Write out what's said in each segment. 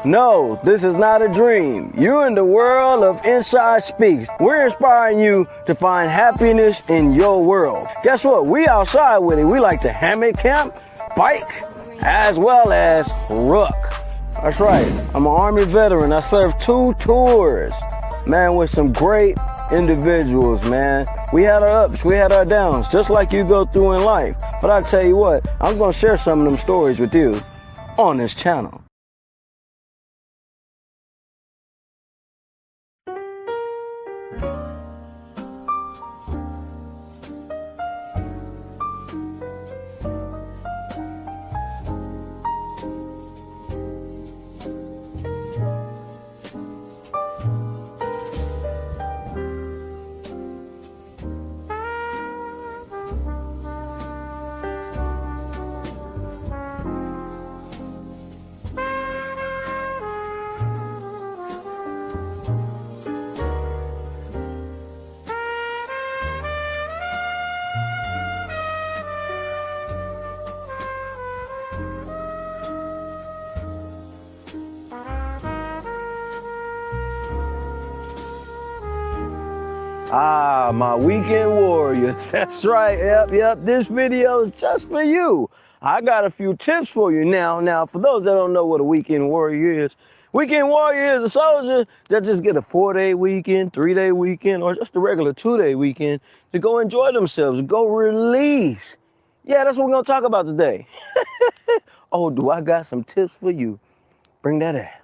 No, this is not a dream. You're in the world of Inside Speaks. We're inspiring you to find happiness in your world. Guess what? We outside with it. We like to hammock camp, bike, as well as ruck. That's right. I'm an Army veteran. I served 2 tours, man, with some great individuals, man. We had our ups, we had our downs, just like you go through in life. But I tell you what, I'm going to share some of them stories with you on this channel. My weekend warriors. That's right. Yep. This video is just for you. I got a few tips for you now. For those that don't know what a weekend warrior is a soldier that just get a 4-day weekend, 3-day weekend, or just a regular 2-day weekend to go enjoy themselves, go release. Yeah, that's what we're gonna talk about today. Oh, do I got some tips for you? Bring that ass.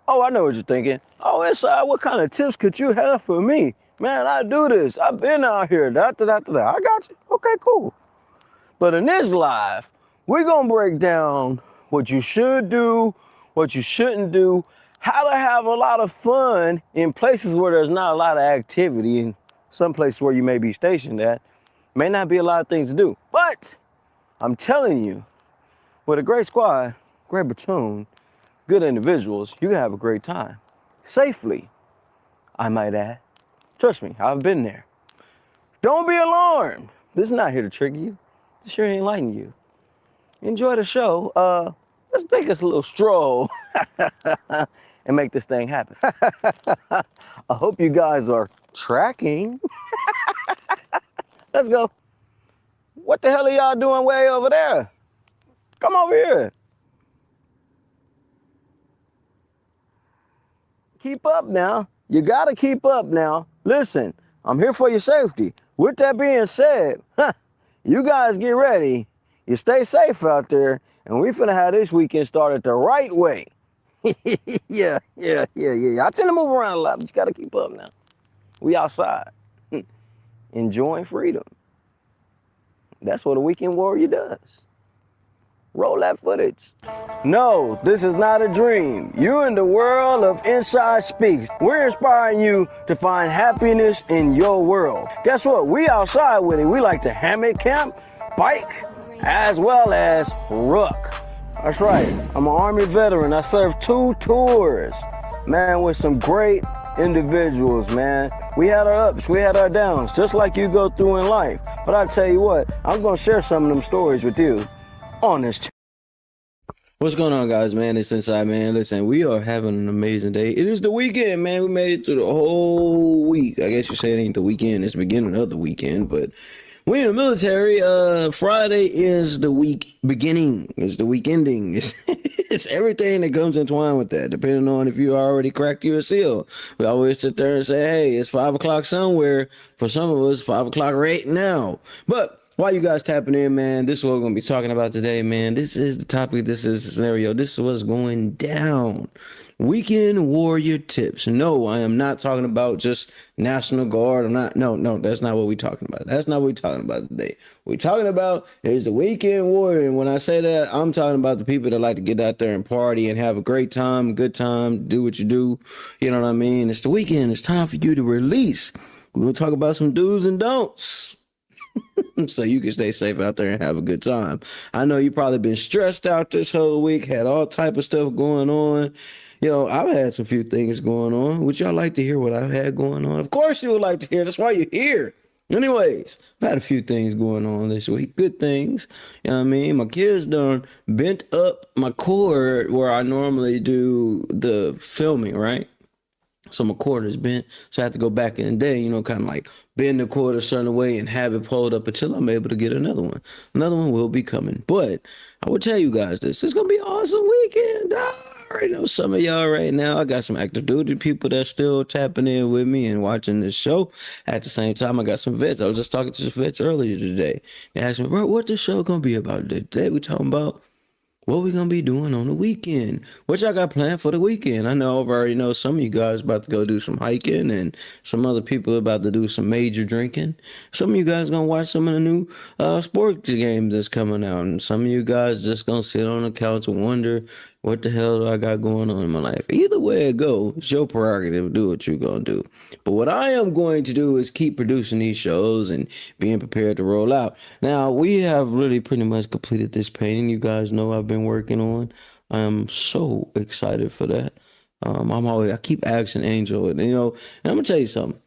Oh, I know what you're thinking. Oh, Inside, what kind of tips could you have for me? Man, I do this. I've been out here. I got you. Okay, cool. But in this live, we're going to break down what you should do, what you shouldn't do, how to have a lot of fun in places where there's not a lot of activity, and some places where you may be stationed at, may not be a lot of things to do. But I'm telling you, with a great squad, great platoon, good individuals, you can have a great time. Safely, I might add. Trust me, I've been there. Don't be alarmed. This is not here to trigger you. This here ain't enlighten you. Enjoy the show. Let's take us a little stroll and make this thing happen. I hope you guys are tracking. Let's go. What the hell are y'all doing way over there? Come over here. Keep up now. You gotta keep up now. Listen, I'm here for your safety. With that being said, you guys get ready. You stay safe out there, and we finna have this weekend started the right way. Yeah. I tend to move around a lot, but you gotta keep up now. We outside, enjoying freedom. That's what a weekend warrior does. Roll that footage. No, this is not a dream. You're in the world of Inside Speaks. We're inspiring you to find happiness in your world. Guess what? We outside with it. We like to hammock camp, bike, as well as ruck. That's right. I'm an Army veteran. I served 2 tours, man, with some great individuals, man. We had our ups, we had our downs, just like you go through in life. But I tell you what, I'm gonna share some of them stories with you on this channel. What's going on, guys, man? It's Inside, man. Listen, we are having an amazing day. It is the weekend, man. We made it through the whole week. I guess you say it ain't the weekend. It's the beginning of the weekend, but we in the military. Friday is the week beginning. It's the week ending. It's everything that comes entwined with that, depending on if you already cracked your seal. We always sit there and say, hey, it's 5 o'clock somewhere. For some of us, 5 o'clock right now. But while you guys tapping in, man, this is what we're going to be talking about today, man. This is the topic. This is the scenario. This is what's going down. Weekend warrior tips. No, I am not talking about just National Guard. No, that's not what we're talking about. That's not what we're talking about today. We're talking about is the weekend warrior. And when I say that, I'm talking about the people that like to get out there and party and have a great time, good time, do what you do. You know what I mean? It's the weekend. It's time for you to release. We're going to talk about some do's and don'ts. So you can stay safe out there and have a good time. I know you probably been stressed out this whole week, had all type of stuff going on. You know, I've had some few things going on. Would y'all like to hear what I've had going on? Of course you would like to hear. That's why you're here. Anyways, I've had a few things going on this week. Good things. You know what I mean? My kids done bent up my cord where I normally do the filming, right? So my cord is bent. So I have to go back in the day, you know, kind of like bend the cord a certain way and have it pulled up until I'm able to get another one. Another one will be coming. But I will tell you guys this. It's going to be an awesome weekend. I already know some of y'all right now. I got some active duty people that's still tapping in with me and watching this show. At the same time, I got some vets. I was just talking to some vets earlier today. They asked me, bro, what this show going to be about today? Today we talking about what we gonna be doing on the weekend. What y'all got planned for the weekend? I know I've already know some of you guys about to go do some hiking, and some other people about to do some major drinking. Some of you guys gonna watch some of the new sports games that's coming out, and some of you guys just gonna sit on the couch and wonder what the hell do I got going on in my life. Either way it go, it's your prerogative. Do what you're gonna do. But what I am going to do is keep producing these shows and being prepared to roll out. Now, we have really pretty much completed this painting you guys know I've been working on. I am so excited for that. I keep asking Angel, and you know, and I'm gonna tell you something.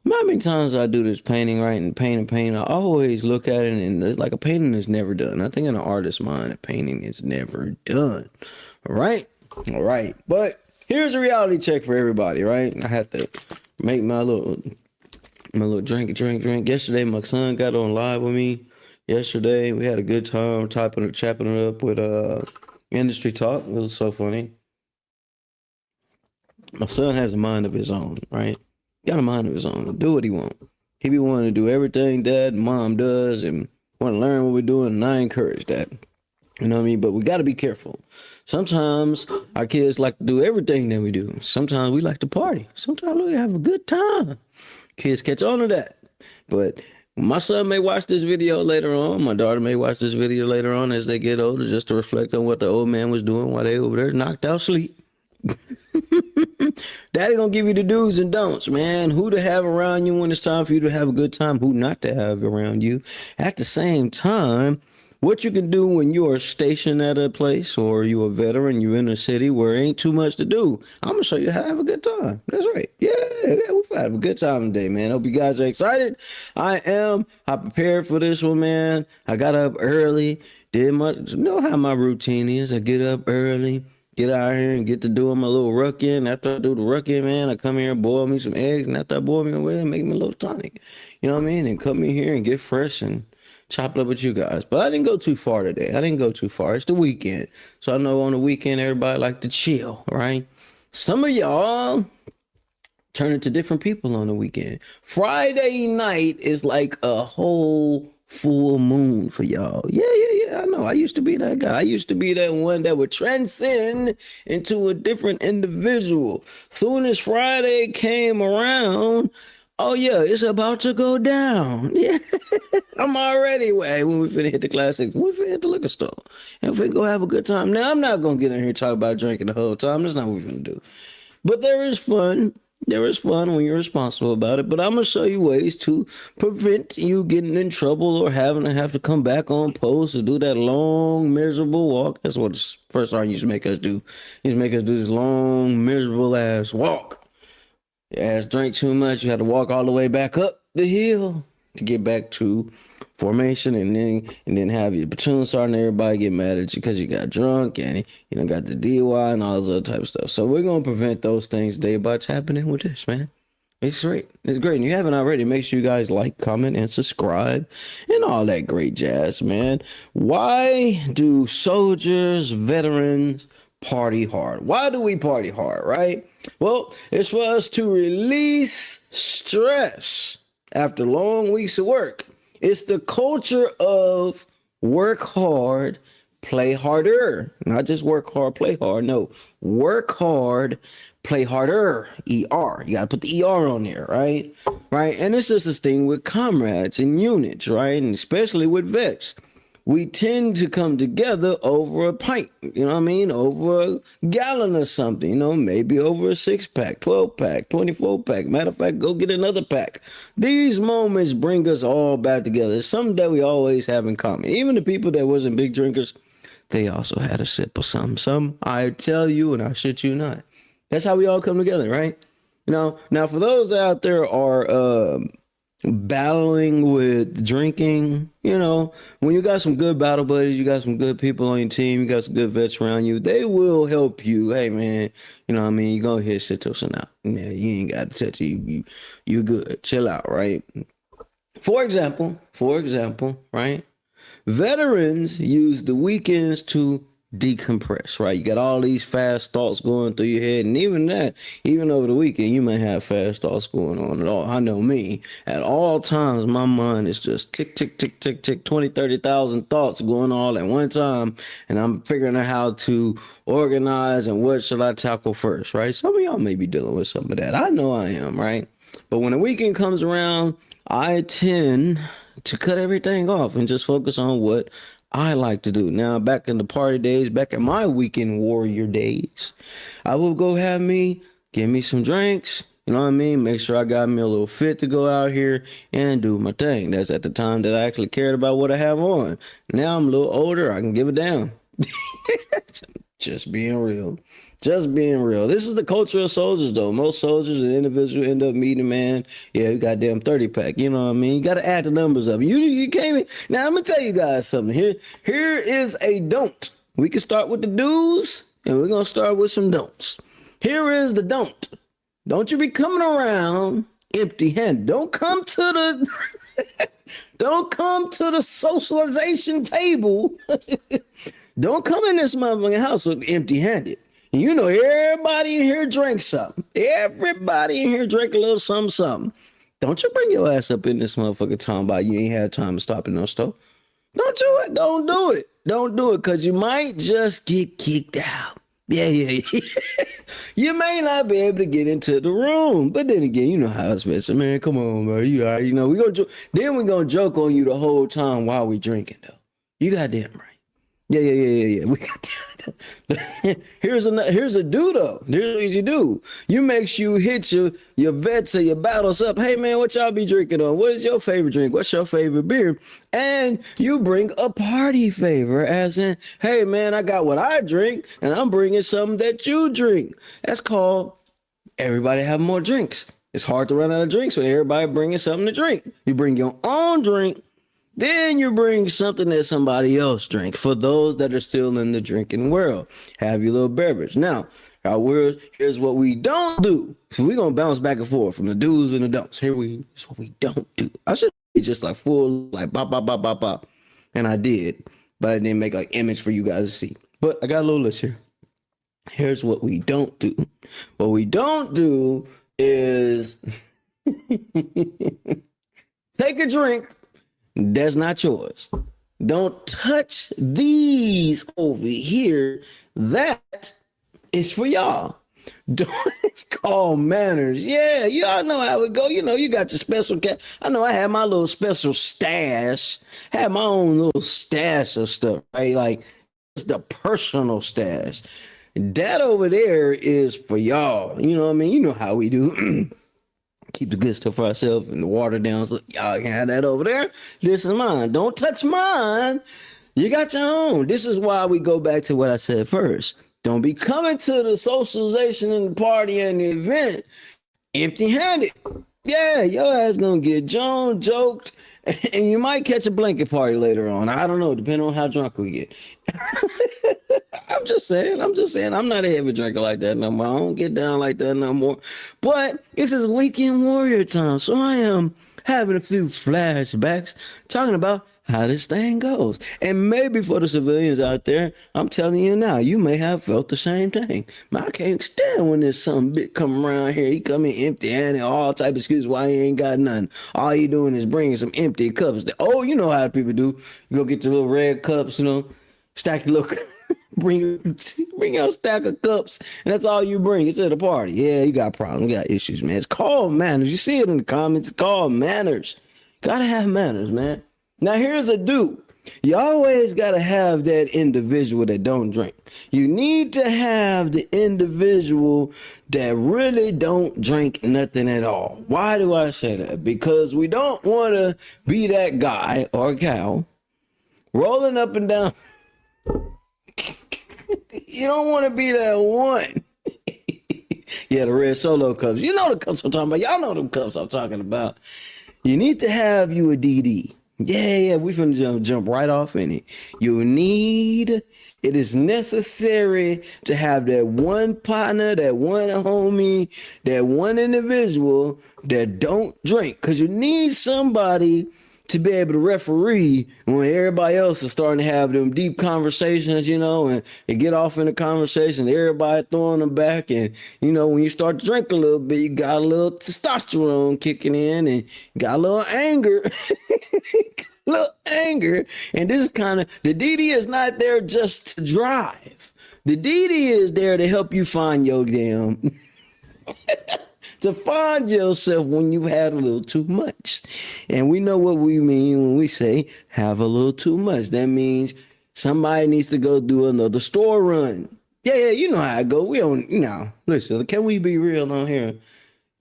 How many times I do this painting, right, and paint, I always look at it and it's like a painting is never done. I think in an artist's mind, a painting is never done. All right? All right. But here's a reality check for everybody, right? I had to make my little drink. Yesterday, my son got on live with me. Yesterday, we had a good time chopping it up with Industry Talk. It was so funny. My son has a mind of his own, right? Got a mind of his own. Do what he want. He be wanting to do everything dad and mom does and want to learn what we're doing, and I encourage that. You know what I mean? But we got to be careful. Sometimes our kids like to do everything that we do. Sometimes we like to party. Sometimes we have a good time. Kids catch on to that. But my son may watch this video later on. My daughter may watch this video later on as they get older, just to reflect on what the old man was doing while they over there knocked out sleep. Daddy gonna give you the do's and don'ts, man. Who to have around you when it's time for you to have a good time, who not to have around you. At the same time, what you can do when you are stationed at a place or you a veteran, you in a city where ain't too much to do. I'm gonna show you how to have a good time. That's right. Yeah, we'll have a good time today, man. Hope you guys are excited. I am. I prepared for this one, man. I got up early, you know how my routine is. I get up early, get out here and get to doing my little rucking. After I do the rucking, man, I come here and boil me some eggs. And after I boil me away, make me a little tonic. You know what I mean? And come in here and get fresh and chop it up with you guys. But I didn't go too far today. It's the weekend. So I know on the weekend, everybody like to chill, right? Some of y'all turn into different people on the weekend. Friday night is like a whole full moon for y'all. Yeah. I know. I used to be that guy. I used to be that one that would transcend into a different individual. Soon as Friday came around, oh yeah, it's about to go down. Yeah, I'm already when we finna hit the classics. We finna hit the liquor store and we finna go have a good time. Now I'm not gonna get in here and talk about drinking the whole time. That's not what we're gonna do. But there is fun. There is fun when you're responsible about it, but I'm going to show you ways to prevent you getting in trouble or having to have to come back on post or do that long, miserable walk. That's what the first sergeant used to make us do. He used to make us do this long, miserable ass walk. Your ass drank too much. You had to walk all the way back up the hill to get back to formation, and then have your platoon sergeant and everybody get mad at you because you got drunk and you know got the DUI and all this other type of stuff. So we're gonna prevent those things today by tapping in with this, man. It's great. It's great. And you haven't already, make sure you guys like, comment, and subscribe and all that great jazz, man. Why do soldiers, veterans party hard? Why do we party hard, right? Well, it's for us to release stress after long weeks of work. It's the culture of work hard, play harder. Not just work hard, play hard. No, work hard, play harder. ER. You got to put the ER on there, right? Right. And it's just this thing with comrades and units, right? And especially with vets. We tend to come together over a pint, you know what I mean? Over a gallon or something, you know, maybe over a 6-pack, 12-pack, 24-pack. Matter of fact, go get another pack. These moments bring us all back together. It's something that we always have in common. Even the people that wasn't big drinkers, they also had a sip of something. Some, I tell you, and I shit you not. That's how we all come together, right? You know, now for those out there are battling with drinking, when you got some good battle buddies, you got some good people on your team, you got some good vets around you, they will help you. Hey man, you know what I mean? You go ahead, sit this one out. Yeah, you ain't got to touch it. You good. Chill out, right? For example, right? Veterans use the weekends to decompress, right? You got all these fast thoughts going through your head, and even over the weekend, you may have fast thoughts going on at all. I know me, at all times, my mind is just tick, tick, tick, tick, tick, 20, 30,000 thoughts going all at one time, and I'm figuring out how to organize and what should I tackle first, right? Some of y'all may be dealing with some of that. I know I am, right? But when the weekend comes around, I tend to cut everything off and just focus on what I like to do. Now, back in the party days, back in my weekend warrior days, I will go give me some drinks, you know what I mean? Make sure I got me a little fit to go out here and do my thing. That's at the time that I actually cared about what I have on. Now I'm a little older, I can give it down. Just being real. Just being real. This is the culture of soldiers, though. Most soldiers and individuals end up meeting, man. Yeah, you goddamn 30 pack. You know what I mean? You got to add the numbers up. You can't. Now, I'm going to tell you guys something. Here is a don't. We can start with the do's, and we're going to start with some don'ts. Here is the don't. Don't you be coming around empty-handed. Don't come to the socialization table. Don't come in this motherfucking house empty-handed. You know, everybody in here drinks something. Everybody in here drink a little something. Don't you bring your ass up in this motherfucker talking about you ain't had time to stop in no store. Don't do it. Don't do it. Don't do it, because you might just get kicked out. Yeah. You may not be able to get into the room. But then again, you know how it's been. Man, come on, man. You all right? You know, we're gonna joke on you the whole time while we drinking, though. You goddamn right. Yeah. We got here's a do though. Here's what you do. You make sure you hit your vets or your battles up. Hey man, what y'all be drinking on? What is your favorite drink? What's your favorite beer? And you bring a party favor, as in, hey man, I got what I drink, and I'm bringing something that you drink. That's called everybody have more drinks. It's hard to run out of drinks when everybody bringing something to drink. You bring your own drink. Then you bring something that somebody else drinks. For those that are still in the drinking world, have your little beverage. Now, here's what we don't do. So we're going to bounce back and forth from the do's and the don'ts. Here's what we don't do. I should be just like full, like bop, bop, bop, bop, bop. And I did, but I didn't make like image for you guys to see. But I got a little list here. Here's what we don't do. What we don't do is take a drink that's not yours. Don't touch these over here. That is for y'all. It's called manners. Yeah, y'all know how it go. You know, you got your special cat. I know I have my little special stash. I have my own little stash of stuff, right? Like, it's the personal stash. That over there is for y'all. You know what I mean? You know how we do. Keep the good stuff for ourselves and the water down. So y'all can have that over there. This is mine. Don't touch mine. You got your own. This is why we go back to what I said first. Don't be coming to the socialization and the party and the event empty-handed. Yeah, your ass gonna get joked, and you might catch a blanket party later on. I don't know, depending on how drunk we get. I'm just saying. I'm not a heavy drinker like that no more. I don't get down like that no more. But this is weekend warrior time, so I am having a few flashbacks talking about how this thing goes. And maybe for the civilians out there, I'm telling you now, you may have felt the same thing. Man, I can't stand when there's some big come around here. He come in empty-handed, all type of excuses why he ain't got nothing. All he doing is bringing some empty cups. Oh, you know how people do. You go get the little red cups, stack your little bring out a stack of cups, and that's all you bring. It's at a party. Yeah, you got problems, you got issues, man. It's called manners. You see it in the comments. It's called manners. Gotta have manners, man. Now here's a do. You always gotta have that individual that don't drink. You need to have the individual that really don't drink nothing at all. Why do I say that? Because we don't want to be that guy or gal rolling up and down. You don't want to be that one. Yeah, the red Solo cups. You know the cups I'm talking about. Y'all know the cups I'm talking about. You need to have you a DD. Yeah, we finna jump right off in it. It is necessary to have that one partner, that one homie, that one individual that don't drink. Cause you need somebody to be able to referee when everybody else is starting to have them deep conversations, and they get off in the conversation, everybody throwing them back. And, when you start to drink a little bit, you got a little testosterone kicking in and got a little anger. Little anger. And this is the DD is not there just to drive. The DD is there to help you find your damn to find yourself when you had a little too much. And we know what we mean when we say have a little too much. That means somebody needs to go do another store run. Yeah, you know how I go. We don't, listen, can we be real on here?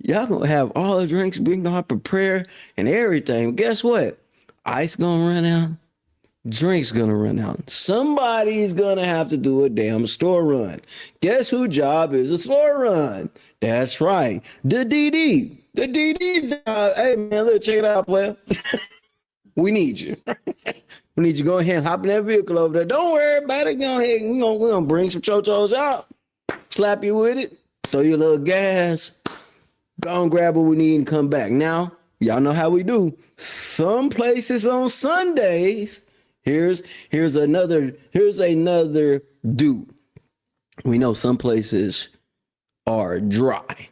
Y'all gonna have all the drinks, we gonna prepare and everything. Guess what? Ice gonna run out. Drink's gonna run out. Somebody's gonna have to do a damn store run. Guess whose job is a store run? That's right. The DD. The DD job. Hey man, let's check it out, player. We need you. We need you to go ahead and hop in that vehicle over there. Don't worry about it. Go ahead. We're gonna bring some chochos out. Slap you with it. Throw you a little gas. Go and grab what we need and come back. Now, y'all know how we do. Some places on Sundays. Here's another do. We know some places are dry,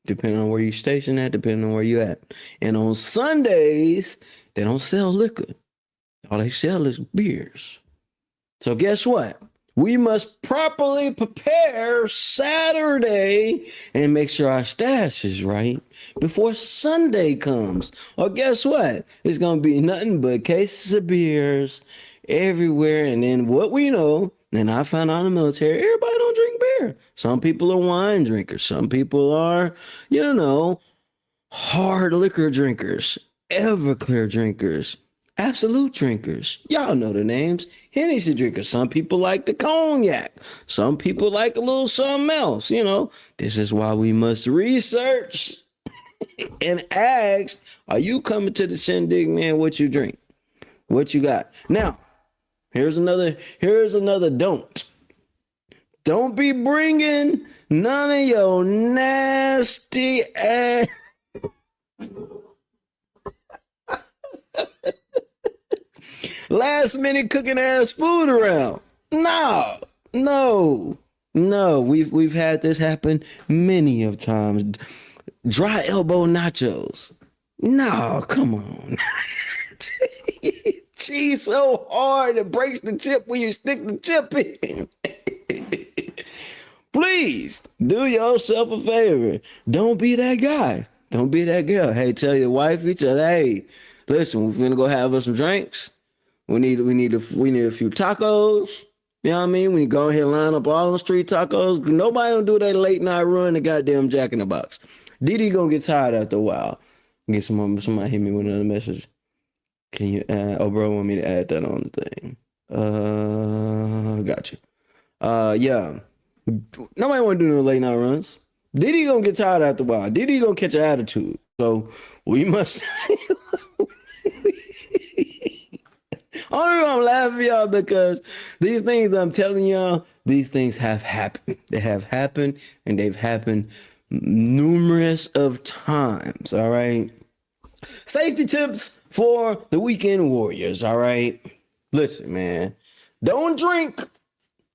depending on where you're stationed at, depending on where you're at. And on Sundays, they don't sell liquor. All they sell is beers. So guess what? We must properly prepare Saturday and make sure our stash is right before Sunday comes. Or guess what? It's going to be nothing but cases of beers everywhere. And then what we know, and I found out in the military, everybody don't drink beer. Some people are wine drinkers. Some people are, hard liquor drinkers, Everclear drinkers. Absolute drinkers. Y'all know the names. Hennessy drinkers. Some people like the cognac. Some people like a little something else. This is why we must research and ask, are you coming to the shindig, man? What you drink? What you got? Now, here's another don't. Don't be bringing none of your nasty ass. Last minute cooking ass food around. No. We've had this happen many of times. Dry elbow nachos. No, come on. Cheese so hard it breaks the chip when you stick the chip in. Please do yourself a favor. Don't be that guy. Don't be that girl. Hey, tell your wife, hey, listen, we're gonna go have us some drinks. We need a few tacos. You know what I mean? We go ahead and line up all the street tacos. Nobody don't do that late night run the goddamn Jack in the Box. Didi gonna get tired after a while. Get somebody hit me with another message. Can you add? Oh, bro, want me to add that on the thing? Got you. Yeah. Nobody want to do no late night runs. Didi gonna get tired after a while. Didi gonna catch an attitude. So we must. Only reason I'm laughing, y'all, because these things I'm telling y'all, these things have happened. They have happened, and they've happened numerous of times. All right. Safety tips for the weekend warriors. All right. Listen, man, don't drink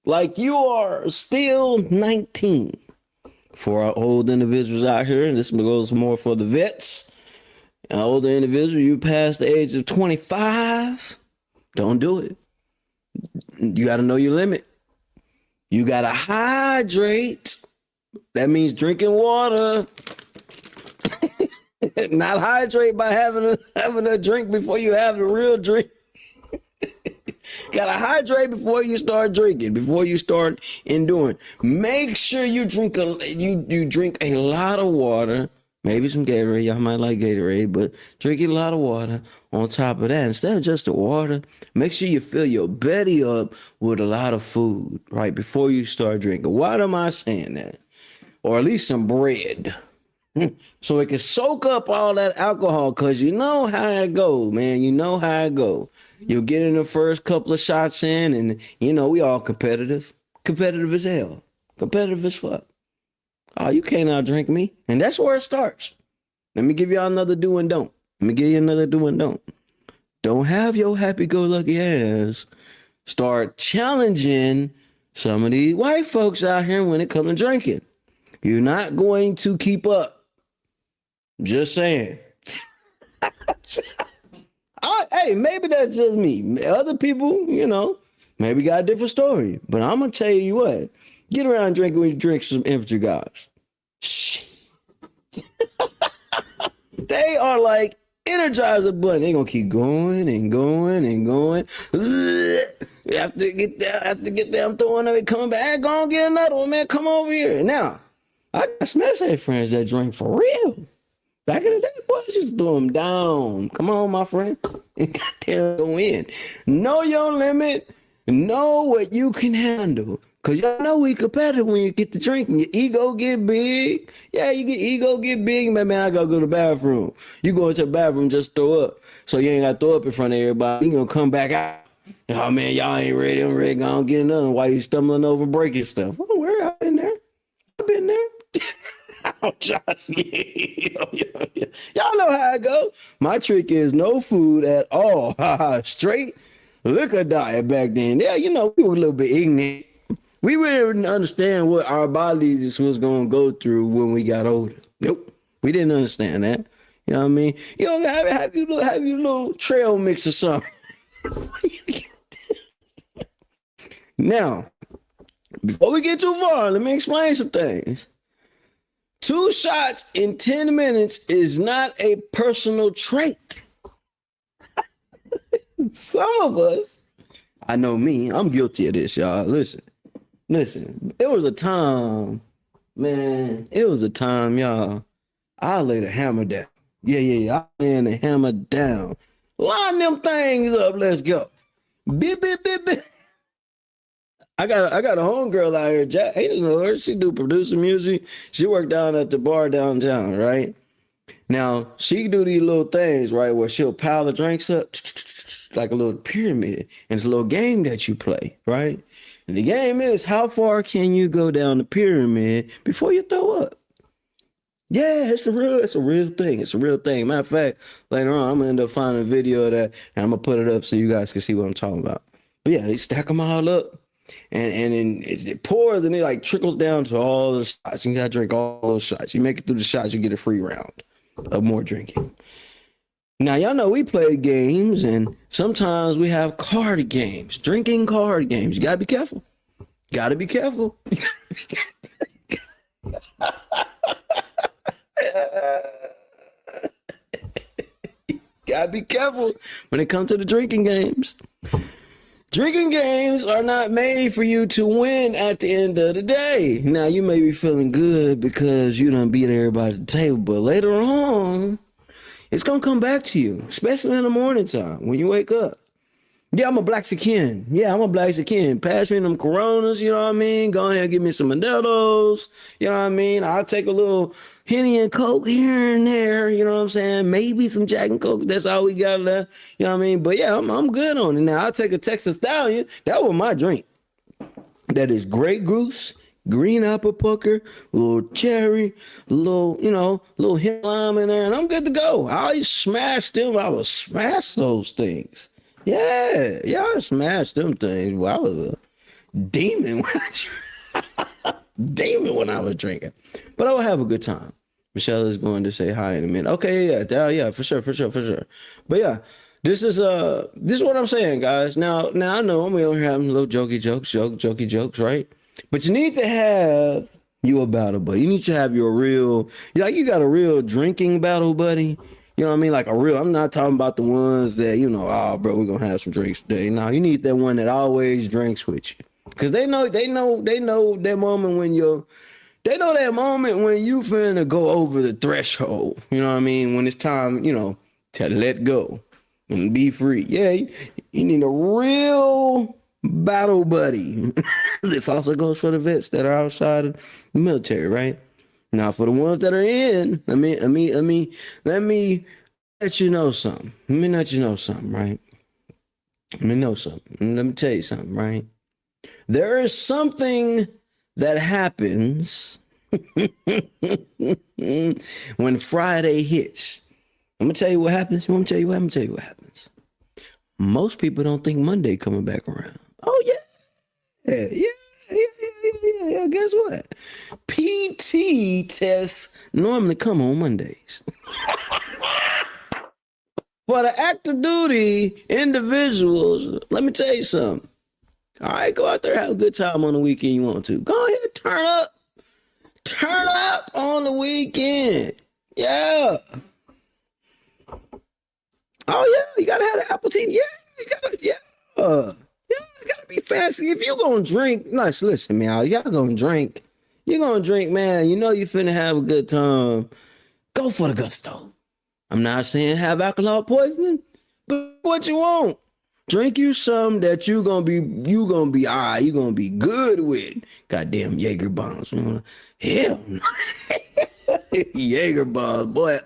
like you are still 19. For our old individuals out here, and this goes more for the vets. An older individual, you past the age of 25. Don't do it. You got to know your limit. You got to hydrate. That means drinking water. Not hydrate by having a drink before you have the real drink. Got to hydrate before you start drinking, before you start enduring. Make sure you drink you drink a lot of water. Maybe some Gatorade. Y'all might like Gatorade, but drink a lot of water. On top of that, instead of just the water, make sure you fill your belly up with a lot of food, right, before you start drinking. Why am I saying that? Or at least some bread. So it can soak up all that alcohol, because you know how it go, man. You know how it go. You'll get in the first couple of shots in, and you know we all competitive. Competitive as hell. Competitive as fuck. Oh, you can't outdrink me. And that's where it starts. Let me give y'all another do and don't. Let me give you another do and don't. Don't have your happy-go-lucky ass start challenging some of these white folks out here when it comes to drinking. You're not going to keep up. Just saying. Hey, maybe that's just me. Other people, you know, maybe got a different story. But I'm going to tell you what. Get around drinking when you drink some infantry guys. Shh. They are like Energizer Bunny. They gonna keep going and going and going. After get there, I'm throwing it, coming back. Go on, get another one, man. Come over here. Now, I got Smash Head friends that drink for real. Back in the day, boys used to throw them down. Come on, my friend. Goddamn, go in. Know your limit. Know what you can handle. Cause y'all know we competitive when you get to drinking. Your ego get big. Yeah, ego get big. Man, I gotta go to the bathroom. You go into the bathroom, just throw up. So you ain't gotta throw up in front of everybody. You gonna come back out. Oh man, y'all ain't ready. I'm ready. Go on, get another one while you stumbling over and breaking stuff. Oh, where I've been there. I've been there. Oh, Josh. Yeah. Y'all know how it go. My trick is no food at all. Straight liquor diet back then. Yeah, you know, we were a little bit ignorant. We really didn't understand what our bodies was going to go through when we got older. Nope. We didn't understand that. You know what I mean? You know, have your little trail mix or something. Now, before we get too far, let me explain some things. 2 shots in 10 minutes is not a personal trait. Some of us, I know me, I'm guilty of this, y'all. Listen, it was a time, y'all. I laid a hammer down. Yeah. I laid a hammer down. Line them things up. Let's go. Bip. I got a homegirl out here. Jack, you know her. She do producing music. She worked down at the bar downtown, right? Now, she do these little things, right, where she'll pile the drinks up like a little pyramid. And it's a little game that you play, right? And the game is, how far can you go down the pyramid before you throw up? Yeah, it's a real thing. It's a real thing. Matter of fact, later on, I'm gonna end up finding a video of that, and I'm gonna put it up so you guys can see what I'm talking about. But yeah, they stack them all up, and then it pours, and it like trickles down to all the shots. You gotta drink all those shots. You make it through the shots, you get a free round of more drinking. Now, y'all know we play games, and sometimes we have card games, drinking card games. You gotta be careful. Gotta be careful. Gotta be careful when it comes to the drinking games. Drinking games are not made for you to win at the end of the day. Now, you may be feeling good because you done beat everybody at the table, but later on, it's gonna come back to you, especially in the morning time when you wake up. Yeah, I'm a black skin. Pass me them Coronas, you know what I mean? Go ahead and give me some Modelos, you know what I mean? I'll take a little Henny and Coke here and there, you know what I'm saying? Maybe some Jack and Coke, that's all we got left, you know what I mean? But yeah, I'm good on it. Now, I'll take a Texas Stallion. That was my drink. That is Grey Goose, green apple pucker, a little cherry, a little, little hit lime in there, and I'm good to go. I always smash them. I would smash those things. Yeah, I smashed them things. Well, I was a demon when I was drinking. But I would have a good time. Michelle is going to say hi in a minute. Okay, yeah, for sure. But yeah, this is what I'm saying, guys. Now I know I'm over here having little jokey jokes, right? But you need to have you a battle buddy. You need to have your real, you got a real drinking battle buddy. You know what I mean? Like I'm not talking about the ones that, oh, bro, we're going to have some drinks today. No, you need that one that always drinks with you. Because they know that moment when you finna go over the threshold. You know what I mean? When it's time, to let go and be free. Yeah, you need a real battle buddy. This also goes for the vets that are outside of the military, right? Now, for the ones that are in, let me let you know something. Let me let you know something, right? Let me know something. Let me tell you something, right? There is something that happens when Friday hits. I'm gonna tell you what happens. You want me to tell you what? I'm gonna tell you what happens. Most people don't think Monday coming back around. Oh yeah. Guess what? PT tests normally come on Mondays. For the active duty individuals, let me tell you something. All right, go out there, have a good time on the weekend you want to. Go ahead, turn up. Turn up on the weekend. Yeah. Oh, yeah, you gotta have the apple tea. Yeah, you gotta, you gotta be fancy. If you're gonna drink, nice, listen, man, y'all gonna drink. You're gonna drink, man. You know you finna have a good time. Go for the gusto. I'm not saying have alcohol poisoning, but what you want. Drink you some that you gonna be all right, you gonna be good with. Goddamn Jaeger bombs. Hell no. Jaeger bombs, boy.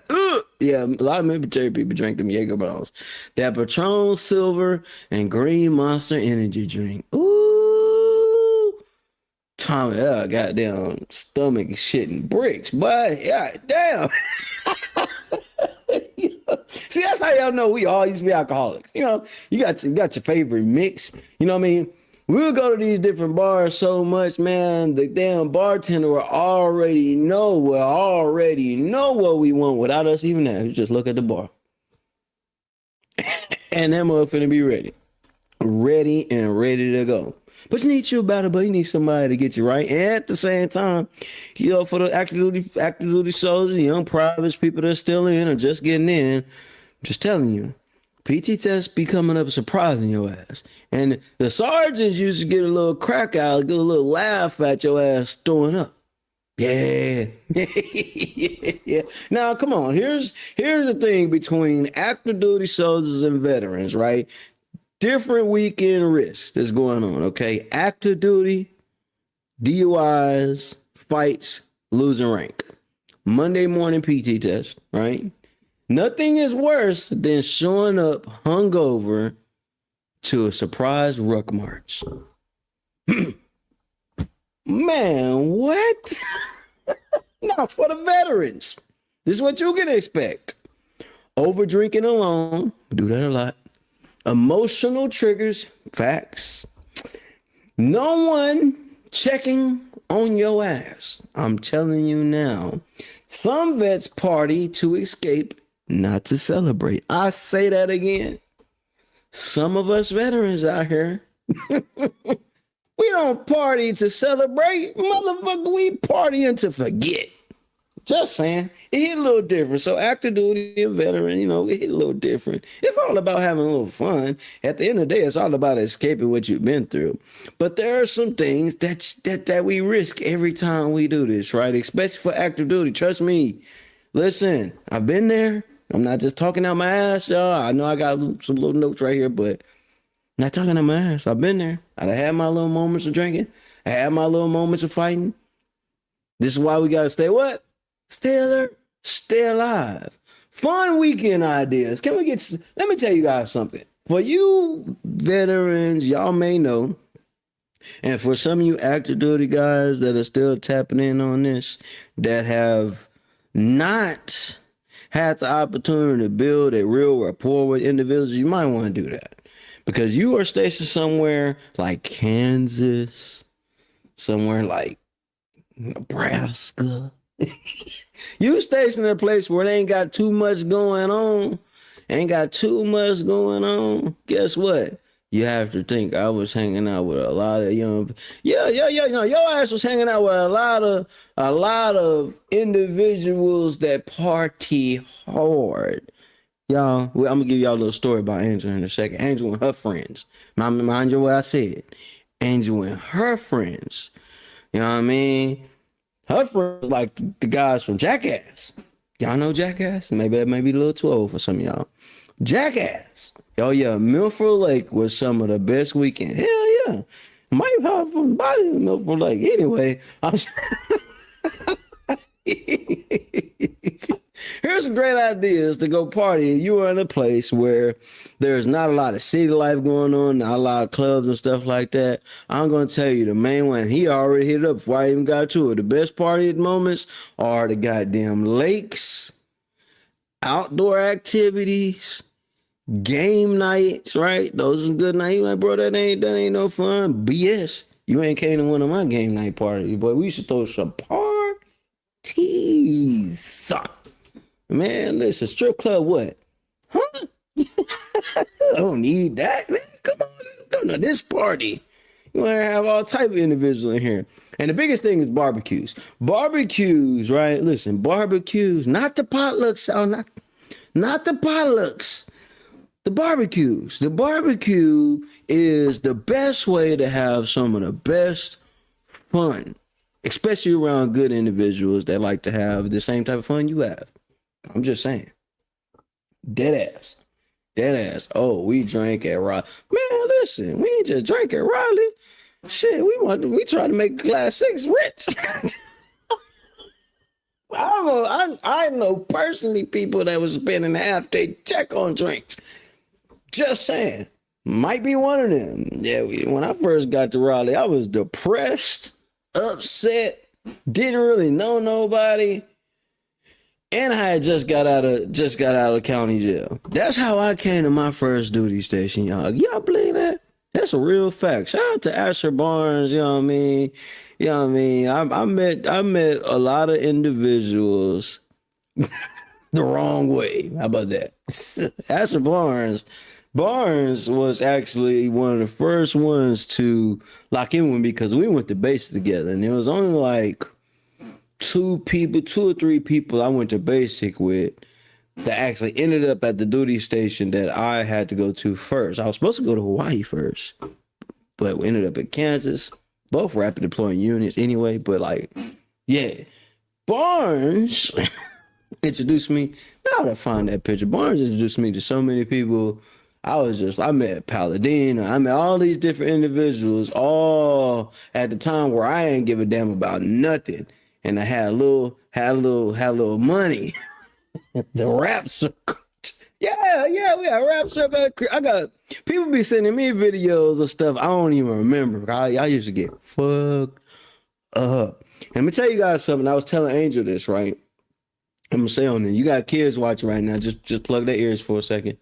Yeah, a lot of military people drink them Jaeger bombs. That Patron Silver and Green Monster energy drink. Ooh. Tommy, goddamn stomach shitting bricks, boy. Yeah, damn. See, that's how y'all know we all used to be alcoholics. You know, you got your favorite mix. You know what I mean? We'll go to these different bars so much, man. The damn bartender will already know what we want without us even that. Just look at the bar. And that motherfucker be ready. Ready to go. But you need you about it, but you need somebody to get you right. And at the same time, you know, for the active duty soldiers, young privates, people that are still in or just getting in, just telling you, PT tests be coming up surprising your ass. And the sergeants used to get a little crack out, get a little laugh at your ass throwing up. Yeah. Yeah. Now, come on. Here's the thing between active duty soldiers and veterans, right? Different weekend risks that's going on, okay? Active duty, DUIs, fights, losing rank. Monday morning PT test, right? Nothing is worse than showing up hungover to a surprise ruck march. Man, what? Now, for the veterans, this is what you can expect. Over drinking alone, do that a lot. Emotional triggers, facts. No one checking on your ass. I'm telling you now. Some vets party to escape, not to celebrate. I say that again. Some of us veterans out here, we don't party to celebrate. Motherfucker, we partying to forget. Just saying, it hit a little different. So active duty and veteran, you know, it hit a little different. It's all about having a little fun. At the end of the day, it's all about escaping what you've been through. But there are some things that we risk every time we do this, right? Especially for active duty. Trust me. Listen, I've been there. I'm not just talking out my ass, y'all. I know I got some little notes right here, but I'm not talking out my ass. I've been there. I had my little moments of drinking. I had my little moments of fighting. This is why we got to stay what? Stay alert, stay alive. Fun weekend ideas. Let me tell you guys something. For you veterans, y'all may know, and for some of you active duty guys that are still tapping in on this, that have not had the opportunity to build a real rapport with individuals, you might want to do that. Because you are stationed somewhere like Kansas, somewhere like Nebraska. You stationed in a place where they ain't got too much going on. Guess what? You have to think I was hanging out with a lot of young. Yeah. No, your ass was hanging out with a lot of individuals that party hard. Y'all, I'm gonna give y'all a little story about Angel in a second. Angel and her friends. Mind you what I said. Angel and her friends. You know what I mean? Her friends like the guys from Jackass. Y'all know Jackass? Maybe that may be a little too old for some of y'all. Jackass. Oh yeah, Milford Lake was some of the best weekends. Hell yeah. Might have from body in Milford Lake. Anyway, Here's some great ideas to go party. You are in a place where there's not a lot of city life going on, not a lot of clubs and stuff like that. I'm going to tell you the main one. He already hit it up before I even got to it. The best party moments are the goddamn lakes, outdoor activities, game nights, right? Those are good nights. Like, bro, that ain't no fun. BS. You ain't came to one of my game night parties, boy. We should throw some parties. Man, listen, strip club, what? Huh? I don't need that, man. Come on, come to this party. You want to have all type of individuals in here. And the biggest thing is barbecues. Barbecues, right? Listen, barbecues, not the potlucks, y'all. Not the potlucks. The barbecues. The barbecue is the best way to have some of the best fun, especially around good individuals that like to have the same type of fun you have. I'm just saying. Dead ass. Dead ass. Oh, we drank at Raleigh. Man, listen, we ain't just drink at Raleigh. Shit, we try to make Class 6 rich. I know personally people that was spending half their check on drinks. Just saying. Might be one of them. Yeah, when I first got to Raleigh, I was depressed, upset, didn't really know nobody. And I had just got out of county jail. That's how I came to my first duty station, y'all. Y'all believe that? That's a real fact. Shout out to Asher Barnes, you know what I mean? You know what I mean? I met a lot of individuals the wrong way. How about that? Asher Barnes was actually one of the first ones to lock in with me because we went to base together. And there was only like two or three people I went to basic with that actually ended up at the duty station that I had to go to first. I was supposed to go to Hawaii first, but we ended up in Kansas. Both rapid deploying units anyway, but like, yeah. Barnes introduced me. Now I gotta find that picture. Barnes introduced me to so many people. I met Paladina. I met all these different individuals, all at the time where I ain't give a damn about nothing. And I had a little money. The rap circle. Yeah, we had rap circle. I got people be sending me videos of stuff I don't even remember. I used to get fucked up. And let me tell you guys something. I was telling Angel this, right? I'm gonna say on it. You got kids watching right now. Just plug their ears for a second.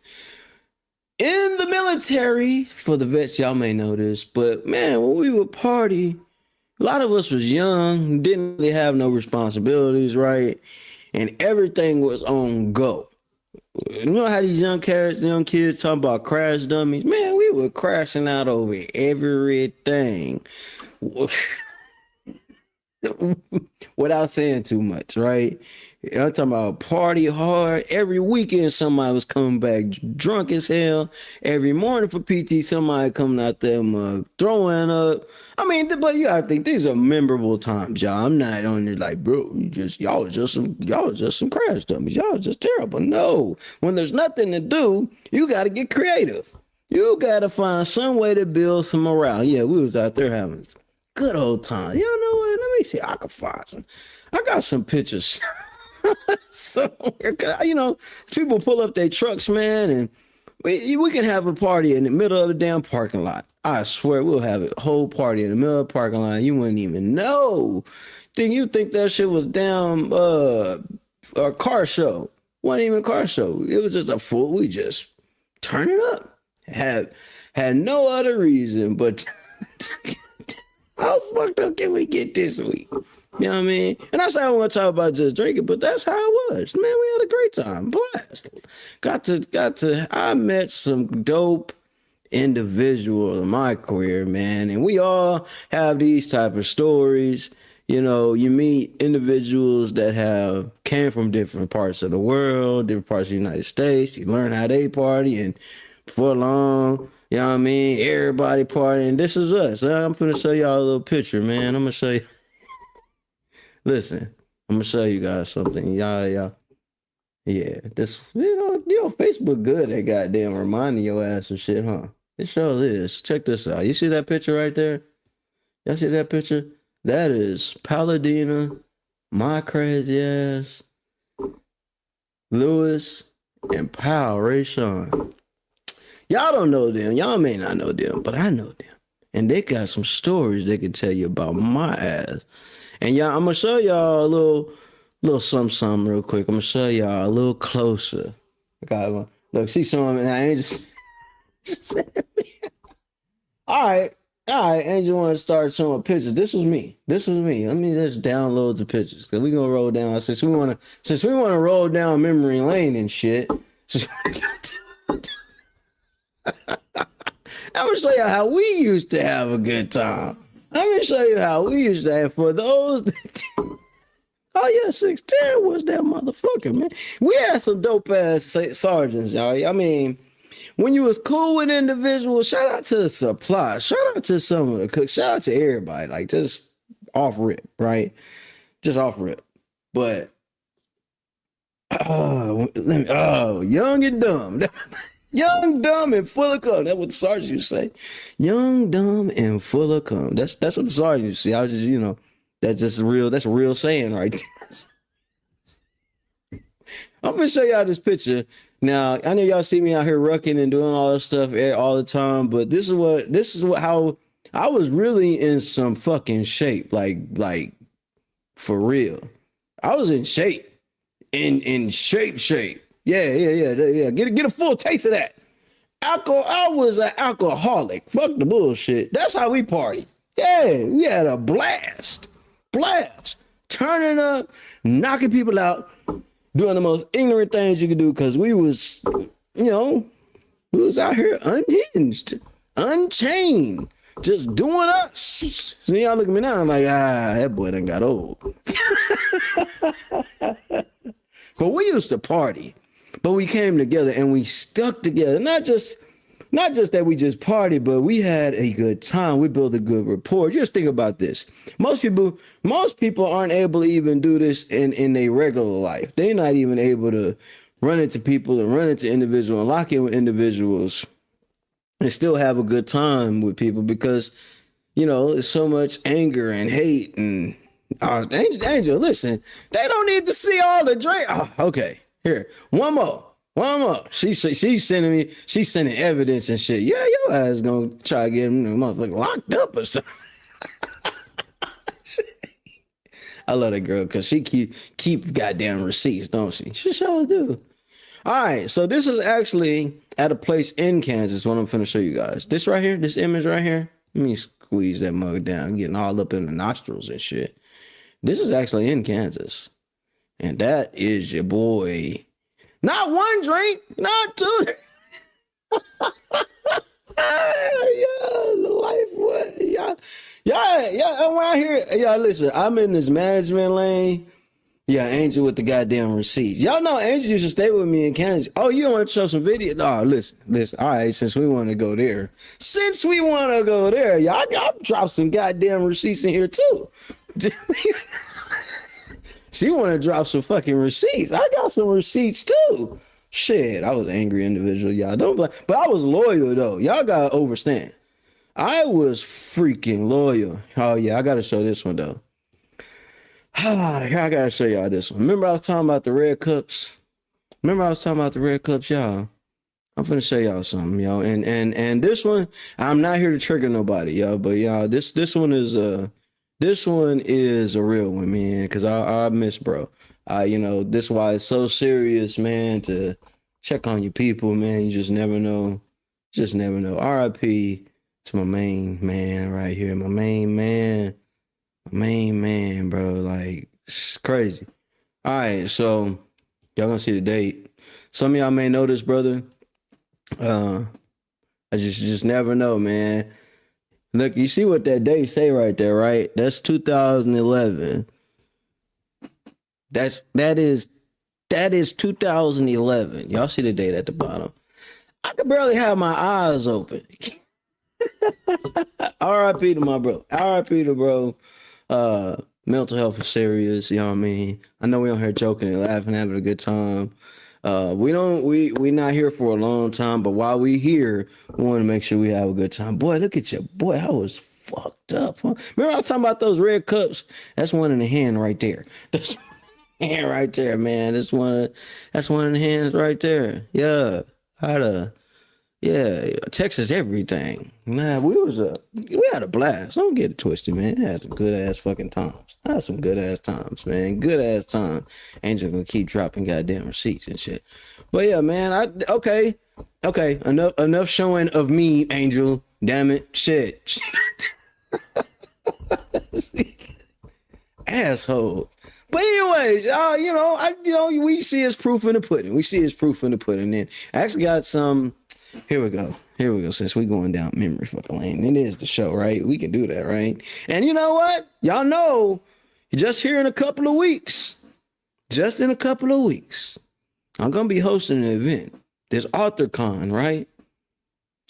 In the military, for the vets, y'all may know this, but man, when we would party, a lot of us was young, didn't really have no responsibilities, right? And everything was on go. You know how these young kids talking about crash dummies? Man, we were crashing out over everything. Without saying too much, right? I'm talking about party hard. Every weekend, somebody was coming back drunk as hell. Every morning for PT, somebody coming out there throwing up. I mean, but you gotta think these are memorable times, y'all. I'm not on there like, bro, y'all was just some crash dummies. Y'all was just terrible. No, when there's nothing to do, you gotta get creative. You gotta find some way to build some morale. Yeah, we was out there having good old time. Y'all know what? Let me see. I can find some. I got some pictures. Somewhere, you know, people pull up their trucks, man, and we can have a party in the middle of the damn parking lot. I swear we'll have a whole party in the middle of the parking lot. You wouldn't even know. You think that shit was damn a car show? Wasn't even a car show. It was just a full. We just turn it up. Had no other reason but how fucked up can we get this week? You know what I mean? And that's how I want to talk about just drinking, but that's how it was. Man, we had a great time. Blast. I met some dope individuals in my career, man. And we all have these type of stories. You know, you meet individuals that came from different parts of the world, different parts of the United States. You learn how they party, and before long, you know what I mean? Everybody partying. This is us. I'm finna show y'all a little picture, man. I'm gonna show you. Listen, I'm gonna show you guys something. Y'all. Yeah, this, you know, Facebook good at goddamn reminding your ass of shit, huh? It sure is. Check this out. You see that picture right there? Y'all see that picture? That is Paladina my crazy ass, Lewis, and Pal Ray Sean. Y'all don't know them. Y'all may not know them, but I know them. And they got some stories they can tell you about my ass. And y'all, I'm gonna show y'all a little something real quick. I'm gonna show y'all a little closer. Look, she's showing me now. Angel. All right, Angel want to start showing pictures. This was me. Let me just download the pictures because we gonna roll down. Since we wanna roll down memory lane and shit. I'm gonna show you how we used to have a good time. I'm gonna show you how we used to have for those that oh yeah, 610 was that motherfucker, man. We had some dope ass sergeants, y'all. I mean, when you was cool with individuals, shout out to the supply, shout out to some of the cooks, shout out to everybody, like just off rip, right? Just off rip. But young and dumb. Young, dumb, and full of cum. That's what the sergeant used to say. Young, dumb, and full of cum. That's what the sergeant used to say. I was just, that's a real saying right there. I'm gonna show y'all this picture. Now, I know y'all see me out here rucking and doing all this stuff all the time, but this is how I was really in some fucking shape. Like for real. I was in shape. In shape. Yeah. Get a full taste of that. I was an alcoholic. Fuck the bullshit. That's how we party. Yeah, we had a blast. Turning up, knocking people out, doing the most ignorant things you could do because we was out here unhinged, unchained, just doing us. So y'all look at me now, I'm like, that boy done got old. But we used to party. But we came together and we stuck together. Not just that we just partied, but we had a good time. We built a good rapport. Just think about this. Most people aren't able to even do this in their regular life. They're not even able to run into people and run into individuals and lock in with individuals and still have a good time with people because, there's so much anger and hate and Angel, listen, they don't need to see all the drink. Oh, okay. Here, one more. She's sending evidence and shit. Yeah, your ass gonna try to get him motherfucker locked up or something. I love that girl because she keep goddamn receipts, don't she? She sure do. All right, so this is actually at a place in Kansas. What I'm finna show you guys. This right here, this image right here. Let me squeeze that mug down. I'm getting all up in the nostrils and shit. This is actually in Kansas. And that is your boy. Not one drink, not two. The life, what? I'm around here. Y'all, listen, I'm in this management lane. Yeah, Angel with the goddamn receipts. Y'all know Angel used to stay with me in Kansas. Oh, you don't want to show some video? No, listen. All right, since we want to go there. Y'all drop some goddamn receipts in here too. She want to drop some fucking receipts. I got some receipts too. Shit, I was an angry individual. Y'all don't blame. But I was loyal though. Y'all gotta understand. I was freaking loyal. Oh yeah, I gotta show this one though. Here, I gotta show y'all this one. Remember I was talking about the red cups? Y'all? I'm finna show y'all something, y'all. And this one, I'm not here to trigger nobody, y'all. But y'all, this one is a real one, man, because I miss bro. This is why it's so serious, man, to check on your people, man. You just never know. RIP to my main man right here. My main man, bro. Like, it's crazy. All right, so y'all gonna see the date. Some of y'all may know this, brother. I just never know, man. Look, you see what that date say right there, right? That's 2011. That is 2011. Y'all see the date at the bottom. I could barely have my eyes open. RIP to my bro. RIP to bro. Mental health is serious, you know what I mean? I know we on here joking and laughing, having a good time. We not here for a long time, but while we here, we want to make sure we have a good time. Boy, look at you. Boy, I was fucked up, huh? Remember I was talking about those red cups? That's one in the hand right there. That's hand right there, man. That's one in the hands right there. Yeah. Yeah, Texas everything. Nah, we had a blast. Don't get it twisted, man. Had some good ass fucking times. I had some good ass times, man. Good ass time. Angel gonna keep dropping goddamn receipts and shit. But yeah, man, okay. Enough showing of me, Angel. Damn it. Shit. Asshole. But anyways, y'all, we see his proof in the pudding. Then I actually got some. Here we go. Since we going down memory fucking lane, it is the show, right? We can do that, right? And you know what? Y'all know, just here in a couple of weeks, I'm gonna be hosting an event. There's AuthorCon, right?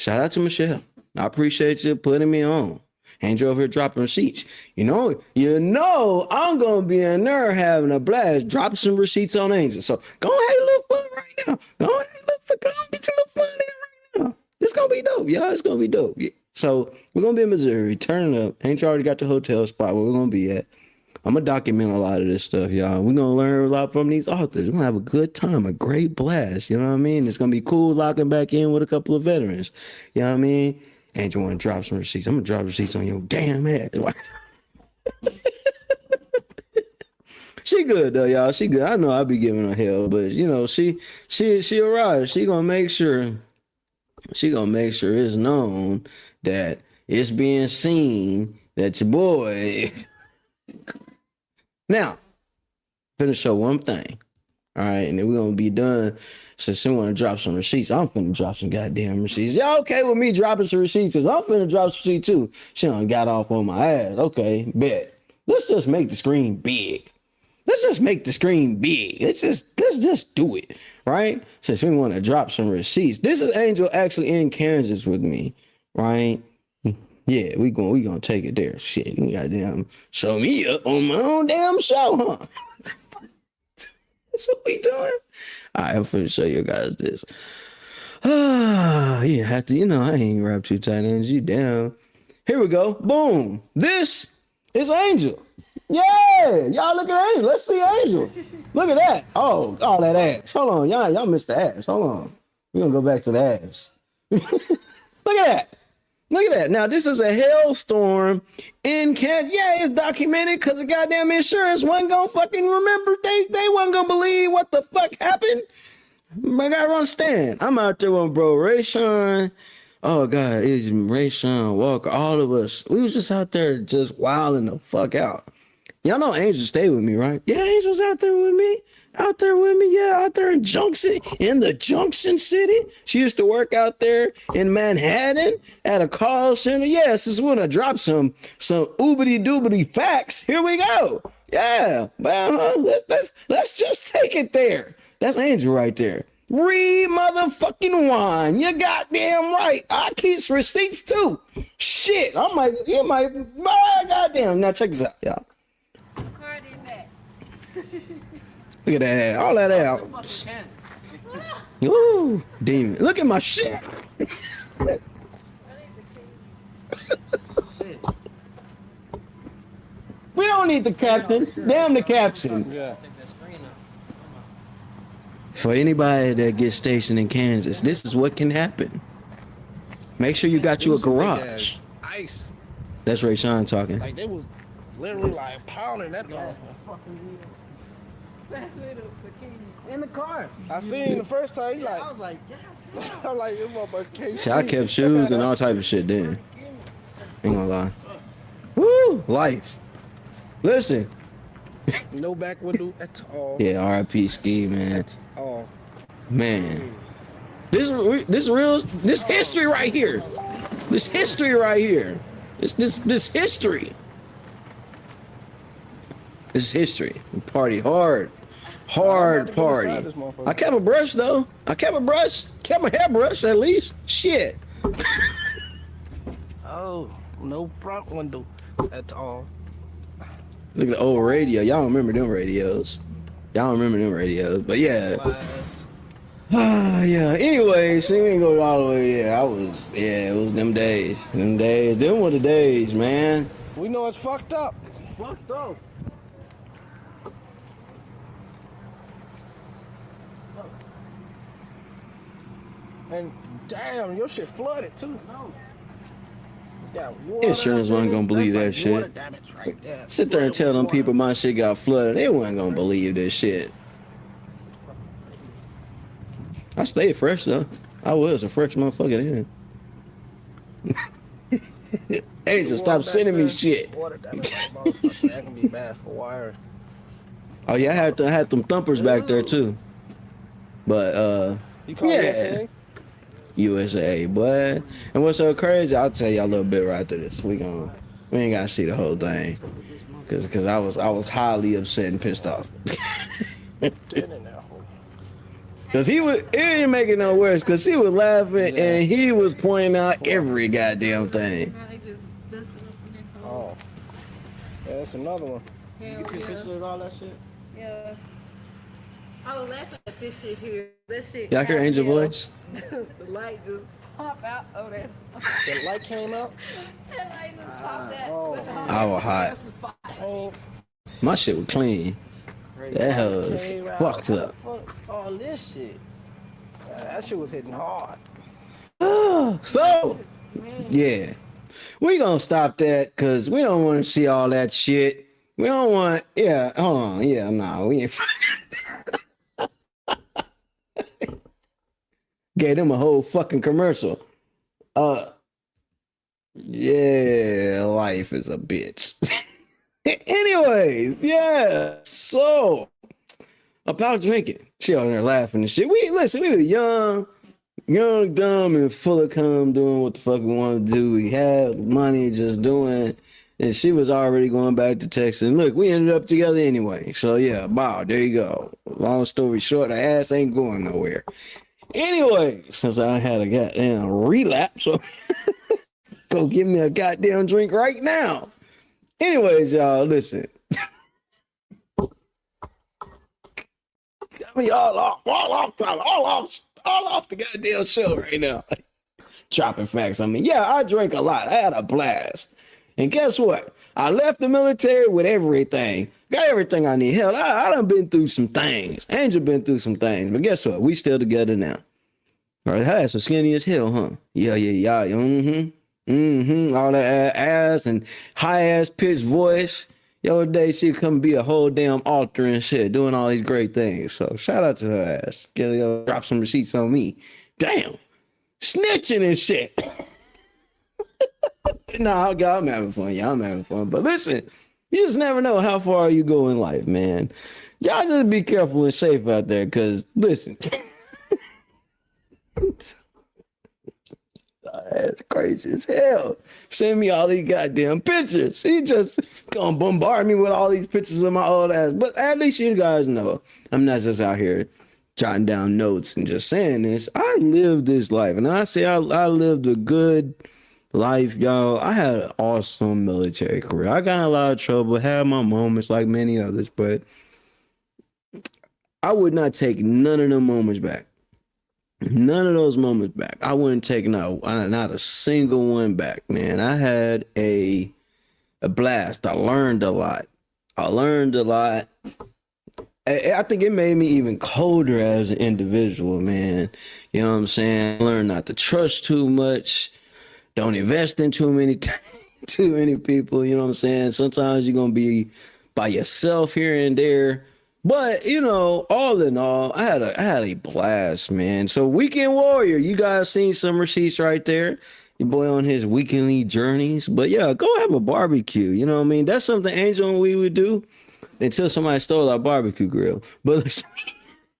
Shout out to Michelle. I appreciate you putting me on. Angel over here dropping receipts. You know, I'm gonna be in there having a blast, dropping some receipts on Angel. So go ahead, a little fun right now. Go ahead, get your little fun in right now. It's gonna be dope, y'all. It's gonna be dope. Yeah. So we're gonna be in Missouri. Turn it up. Angel already got the hotel spot where we're gonna be at. I'm gonna document a lot of this stuff, y'all. We're gonna learn a lot from these authors. We're gonna have a good time, a great blast. You know what I mean? It's gonna be cool locking back in with a couple of veterans. You know what I mean? Angel want to drop some receipts. I'm gonna drop receipts on your damn ass. She good though, y'all. She good. I know I'll be giving her hell, but she arrived. She gonna make sure it's known that it's being seen that your boy. Now, finna show one thing. All right, and then we're gonna be done. Since she wanna drop some receipts, I'm finna drop some goddamn receipts. Y'all okay with me dropping some receipts? Cause I'm finna drop some receipts too. She done got off on my ass. Okay, bet. Let's just make the screen big. Let's just do it, right? Since we want to drop some receipts. This is Angel actually in Kansas with me, right? Yeah, we gonna take it there. Shit, you goddamn show me up on my own damn show, huh? That's what we doing. All right, I'm finna show you guys this. Yeah, have to, I ain't wrapped too tight, and you down. Here we go. Boom. This is Angel. Yeah, y'all look at Angel. Let's see Angel. Look at that. Oh, all that ass. Hold on, y'all missed the ass. Hold on. We're gonna go back to the ass. Look at that. Look at that. Now, this is a hailstorm in Kansas. Yeah, it's documented because the goddamn insurance wasn't going to fucking remember. They wasn't going to believe what the fuck happened. I got to understand. I'm out there with bro Rayshawn. Oh, God. It's Rayshawn Walker. All of us. We was just out there just wilding the fuck out. Y'all know Angel stayed with me, right? Yeah, Angel's out there with me. Yeah, out there in the Junction City. She used to work out there in Manhattan at a call center. Yes, this is when I drop some oobity doobity facts. Here we go. Yeah, well, let's just take it there. That's Angel right there. Read motherfucking wine. You goddamn right. I keep receipts too. Shit, I'm like, you might, goddamn. Now check this out, y'all. Look at that, all that out. Ooh, demon. Look at my shit. We don't need the caption. Damn the caption. Yeah. For anybody that gets stationed in Kansas, this is what can happen. Make sure you got you a garage. Ice. That's Rayshawn talking. Like they was literally like pounding that dog. In the car. I seen the first time. He like, I was like, yeah. I'm like, this motherfucker can't See, I kept shoes and all type of shit then. Ain't gonna lie. Woo, life. Listen. No back window at all. Yeah, R.I.P. Ski, man. At all. Man. This history right here. This history right here. This history. This is history. We party hard. Hard party. I kept a brush though. Kept my hairbrush at least. Shit. Oh, no front window at all. Look at the old radio. Y'all don't remember them radios. But yeah. Yeah. Anyway, so we ain't go all the way. Yeah, it was them days. Them were the days, man. We know it's fucked up. It's fucked up. And damn, your shit flooded too. No. It's got water. Insurance wasn't gonna believe that That's like water shit. damage right there. Sit there and tell them people my shit got flooded. They wasn't gonna believe this shit. I stayed fresh though. I was a fresh motherfucker then. Angel, stop sending me shit. Water damage, motherfucker. That can be bad for wire. Oh yeah, I had them thumpers back there too. But You call yeah. USA, boy. And what's so crazy, I'll tell y'all a little bit right after this. We ain't gotta see the whole thing. Cause I was highly upset and pissed off. Cause it didn't make it no worse, cause he was laughing and he was pointing out every goddamn thing. Now they just dusting up in their car. Oh. Yeah, that's another one. Hell You took pictures yeah. of all that shit? Yeah. I was laughing at this shit here. That shit. Y'all hear Angel yeah. voice? The light just pop out. Oh, that. The light came out. That light just popped out. Oh. I was hot. Came, My shit was clean. That hoe was came out. fucked up. Fuck all this shit. That shit was hitting hard. So, yeah. We gonna stop that because we don't want to see all that shit. We don't want, yeah, hold on. Yeah, nah, we ain't. Gave them a whole fucking commercial. Yeah, life is a bitch. Anyways, yeah. So about drinking, she out there laughing and shit. We were young, dumb, and full of cum, doing what the fuck we want to do. We had money, just doing. And she was already going back to Texas. And look, we ended up together anyway. So yeah, wow, there you go. Long story short, her ass ain't going nowhere. Anyway, since I had a goddamn relapse, so go give me a goddamn drink right now. Anyways, y'all, listen. Got me all off the goddamn show right now. Dropping facts on me. Yeah, I drank a lot. I had a blast. And guess what? I left the military with everything. Got everything I need. Hell, I done been through some things. Angel been through some things. But guess what? We still together now. All right, her ass was skinny as hell, huh? Yeah. All that ass and high-ass pitched voice. The other day, she'd come be a whole damn altar and shit, doing all these great things. So shout out to her ass. Drop some receipts on me. Damn. Snitching and shit. Nah, I'm having fun. Yeah, I'm having fun. But listen, you just never know how far you go in life, man. Y'all just be careful and safe out there, because listen. That's crazy as hell. Send me all these goddamn pictures. He just gonna bombard me with all these pictures of my old ass. But at least you guys know I'm not just out here jotting down notes and just saying this. I lived this life. And I say I lived a good life, y'all. I had an awesome military career. I got in a lot of trouble, had my moments like many others, but I would not take none of them moments back. None of those moments back. I wouldn't take not a single one back, man. I had a blast. I learned a lot. I think it made me even colder as an individual, man. You know what I'm saying? I learned not to trust too much. Don't invest in too many people. You know what I'm saying? Sometimes you're gonna be by yourself here and there. But you know, all in all, I had a blast, man. So Weekend Warrior, you guys seen some receipts right there. Your boy on his weekly journeys. But yeah, go have a barbecue. You know what I mean? That's something Angel and we would do until somebody stole our barbecue grill. But listen,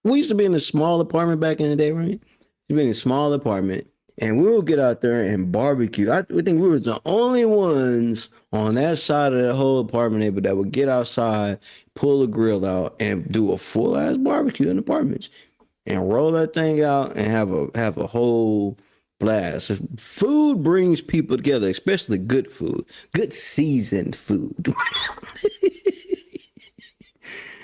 we used to be in a small apartment back in the day, right? We be in a small apartment. And we would get out there and barbecue. I think we were the only ones on that side of the whole apartment neighbor that would get outside, pull the grill out, and do a full-ass barbecue in apartments. And roll that thing out and have a whole blast. Food brings people together, especially good food. Good seasoned food.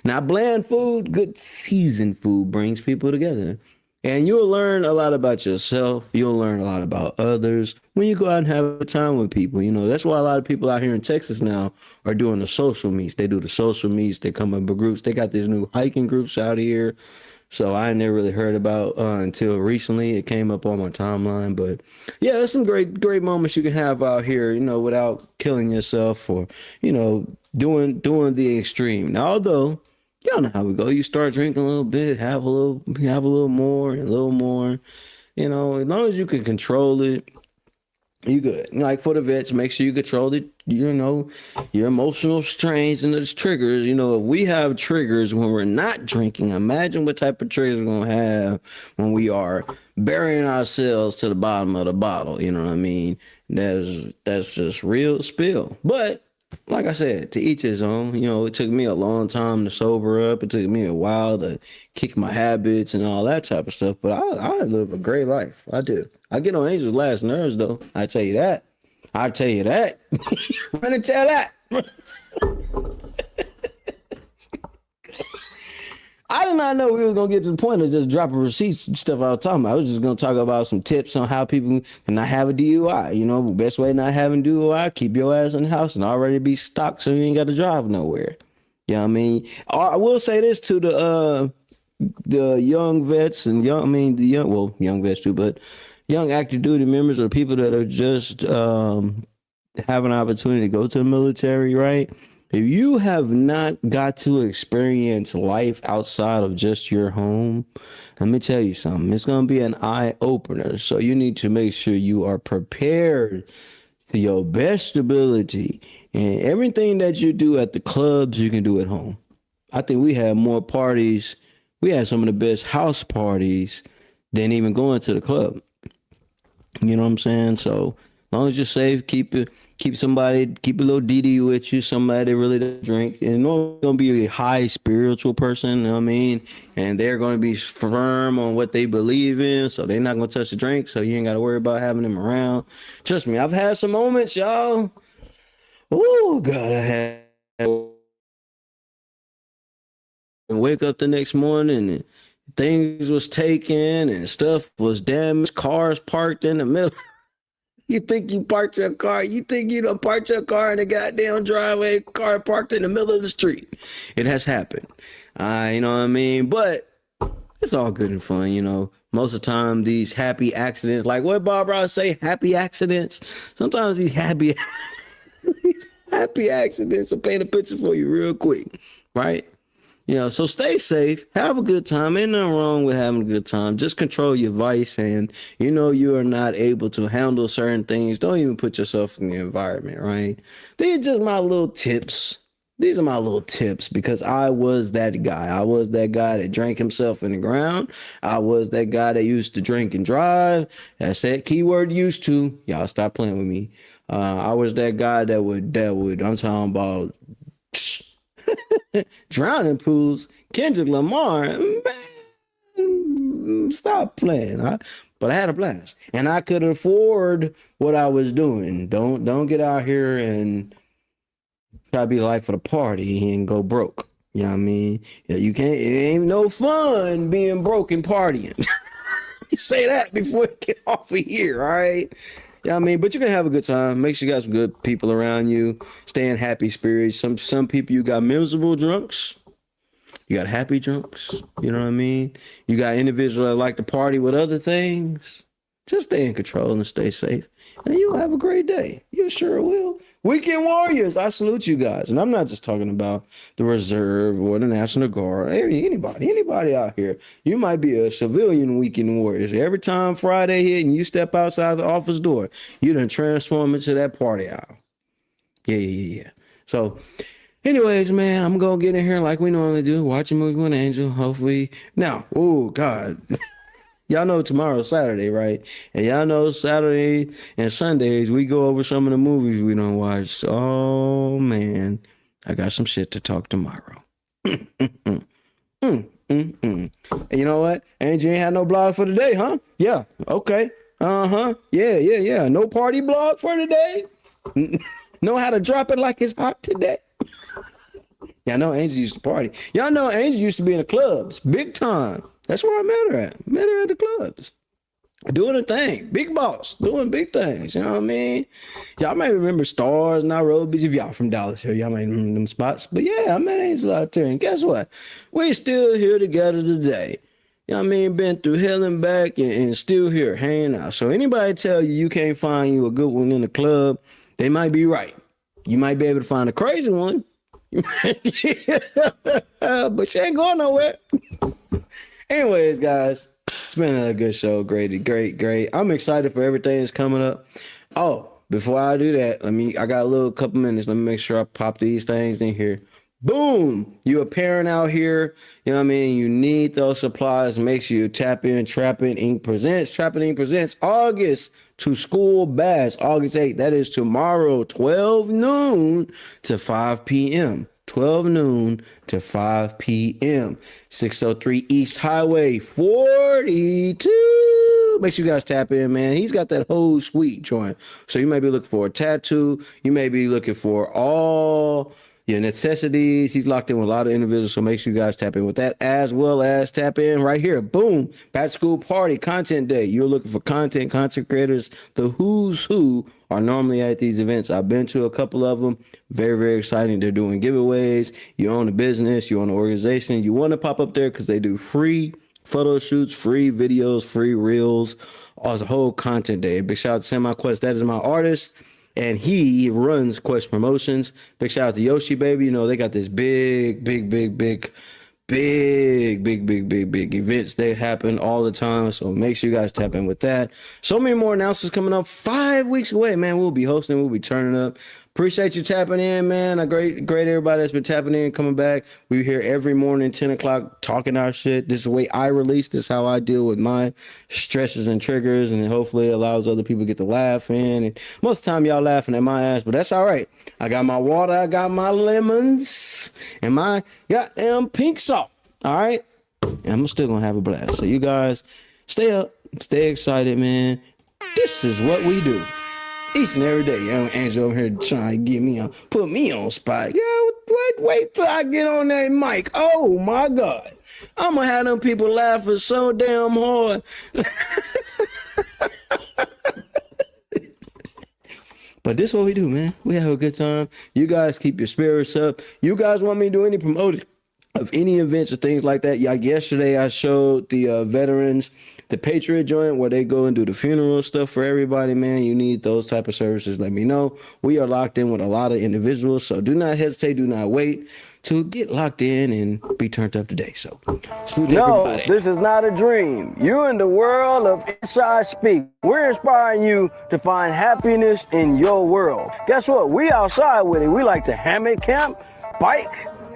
Not bland food, good seasoned food brings people together. And you'll learn a lot about yourself. You'll learn a lot about others when you go out and have a time with people. You know, that's why a lot of people out here in Texas now are doing the social meets. They do the social meets. They come up with groups. They got these new hiking groups out here. So I never really heard about until recently. It came up on my timeline. But yeah, there's some great moments you can have out here, you know, without killing yourself or, you know, doing the extreme. Now, although y'all know how we go. You start drinking a little bit, have a little more and a little more. You know, as long as you can control it, you good. Like for the vets, make sure you control it, you know, your emotional strains and those triggers. You know, if we have triggers when we're not drinking, imagine what type of triggers we're gonna have when we are burying ourselves to the bottom of the bottle. You know what I mean? That's just real spill. But like I said, to each his own. You know, it took me a long time to sober up. It took me a while to kick my habits and all that type of stuff. But I live a great life. I do. I get on Angel's last nerves, though. I tell you that. I tell you that. Run and tell that. I did not know we were gonna get to the point of just dropping receipts and stuff I was talking about. I was just gonna talk about some tips on how people can not have a DUI. You know, the best way not having DUI, keep your ass in the house and already be stocked so you ain't got to drive nowhere. You know what I mean? I will say this to the young vets and young vets too, but young active duty members or people that are just have an opportunity to go to the military, right? If you have not got to experience life outside of just your home, let me tell you something. It's going to be an eye opener. So you need to make sure you are prepared to your best ability. And everything that you do at the clubs, you can do at home. I think we had more parties. We had some of the best house parties than even going to the club. You know what I'm saying? So as long as you're safe, keep a little DD with you, somebody that really doesn't drink. And normally gonna be a high spiritual person, you know what I mean? And they're gonna be firm on what they believe in, so they're not gonna touch the drink, so you ain't gotta worry about having them around. Trust me, I've had some moments, y'all. Oh God, I had and wake up the next morning and things was taken and stuff was damaged, cars parked in the middle. You think you parked your car, you think you done parked your car in the goddamn driveway, car parked in the middle of the street. It has happened. You know what I mean? But it's all good and fun, you know. Most of the time, these happy accidents, like what Barbara say, happy accidents. Sometimes these happy accidents will paint a picture for you real quick, right? You know, so stay safe, have a good time. Ain't nothing wrong with having a good time. Just control your vice, and you know you are not able to handle certain things. Don't even put yourself in the environment, right? These are just my little tips. These are my little tips because I was that guy. I was that guy that drank himself in the ground. I was that guy that used to drink and drive. That's that keyword used to. Y'all stop playing with me. I was that guy that would, I'm talking about drowning pools. Kendrick Lamar, man, stop playing. But I had a blast, and I could afford what I was doing. Don't get out here and try to be the life of the party and go broke. You know what I mean? Yeah, you can't. It ain't no fun being broke and partying. Say that before you get off of here. All right. Yeah, I mean, but you're gonna have a good time. Make sure you got some good people around you. Stay in happy spirits. Some people, you got miserable drunks. You got happy drunks. You know what I mean? You got individuals that like to party with other things. Just stay in control and stay safe. And you'll have a great day. You sure will. Weekend Warriors, I salute you guys. And I'm not just talking about the Reserve or the National Guard. Anybody out here. You might be a civilian Weekend Warriors. Every time Friday hit and you step outside the office door, you done transform into that party owl. Yeah. So, anyways, man, I'm going to get in here like we normally do. Watch a movie with Angel, hopefully. Now, oh, God. Y'all know tomorrow's Saturday, right? And y'all know Saturday and Sundays, we go over some of the movies we don't watch. Oh, man. I got some shit to talk tomorrow. And you know what? Angie ain't had no blog for today, huh? Yeah. Okay. Uh-huh. Yeah. No party blog for today? Know how to drop it like it's hot today? Y'all know Angie used to party. Y'all know Angie used to be in the clubs. Big time. That's where I met her at. Met her at the clubs. Doing a thing. Big boss. Doing big things. You know what I mean? Y'all may remember Stars, Nairobi. If y'all from Dallas here, y'all may remember them spots. But yeah, I met Angel out there. And guess what? We still here together today. You know what I mean? Been through hell and back and still here hanging out. So anybody tell you can't find you a good one in the club, they might be right. You might be able to find a crazy one. But she ain't going nowhere. Anyways, guys. It's been a good show. Great. I'm excited for everything that's coming up. Oh, before I do that, I got a little couple minutes. Let me make sure I pop these things in here. Boom. You a parent out here. You know what I mean? You need those supplies. Make sure you tap in. Trapping Inc. presents August to School Bash. August 8th. That is tomorrow, 12 noon to 5 p.m. 12 noon to 5 p.m. 603 East Highway 42. Make sure you guys tap in, man. He's got that whole sweet joint. So you may be looking for a tattoo. You may be looking for all your necessities. He's locked in with a lot of individuals. So make sure you guys tap in with that, as well as tap in right here. Boom. Back to school party, content day. You're looking for content creators. The who's who are normally at these events. I've been to a couple of them. Very, very exciting. They're doing giveaways. You own a business. You own an organization. You want to pop up there because they do free photo shoots, free videos, free reels. As a whole content day. Big shout out to Semi Quest. That is my artist. And he runs Quest Promotions. Big shout out to Yoshi Baby. You know, they got this big events. They happen all the time. So make sure you guys tap in with that. So many more announcements coming up. 5 weeks away, man. We'll be hosting. We'll be turning up. Appreciate you tapping in, man. Great everybody that's been tapping in, coming back. We're here every morning, 10 o'clock, talking our shit. This is the way I release. This is how I deal with my stresses and triggers, and it hopefully allows other people to get to laugh in. And most of the time, y'all laughing at my ass, but that's all right. I got my water, I got my lemons, and my goddamn pink salt. All right? And I'm still going to have a blast. So you guys, stay up, stay excited, man. This is what we do. Each and every day, young Angel over here trying to get me on, put me on spot. Yeah, wait till I get on that mic. Oh my God. I'm gonna have them people laughing so damn hard. But this is what we do, man. We have a good time. You guys keep your spirits up. You guys want me to do any promoting of any events or things like that? Like yesterday, I showed the veterans the Patriot joint where they go and do the funeral stuff for everybody, man. You need those type of services, let me know. We are locked in with a lot of individuals, so do not hesitate, do not wait to get locked in and be turned up today. So salute everybody. This is not a dream. You're in the world of Inside Speak. We're inspiring you to find happiness in your world. Guess what? We outside with it. We like to hammock camp, bike,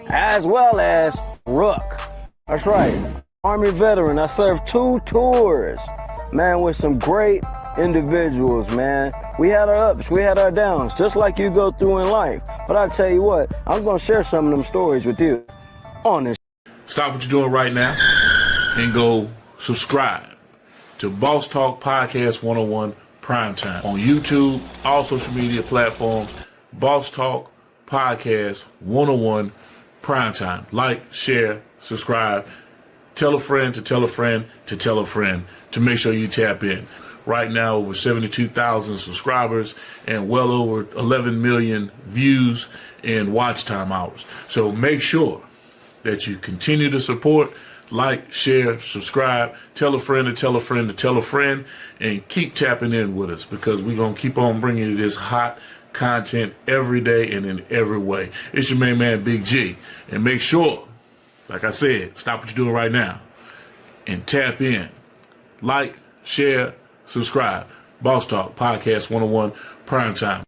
as well as ruck. That's right. Army veteran. I served 2 tours, man, with some great individuals, man. We had our ups, we had our downs, just like you go through in life. But I tell you what, I'm going to share some of them stories with you on this. Stop what you're doing right now and go subscribe to Boss Talk Podcast 101 Primetime on YouTube, all social media platforms. Boss Talk Podcast 101 Primetime. Like, share, subscribe. Tell a friend to tell a friend to tell a friend to make sure you tap in. Right now, over 72,000 subscribers and well over 11 million views and watch time hours. So make sure that you continue to support, like, share, subscribe, tell a friend to tell a friend to tell a friend, and keep tapping in with us because we're going to keep on bringing you this hot content every day and in every way. It's your main man, Big G. And make sure, like I said, stop what you're doing right now and tap in. Like, share, subscribe. Boss Talk Podcast 101 Primetime.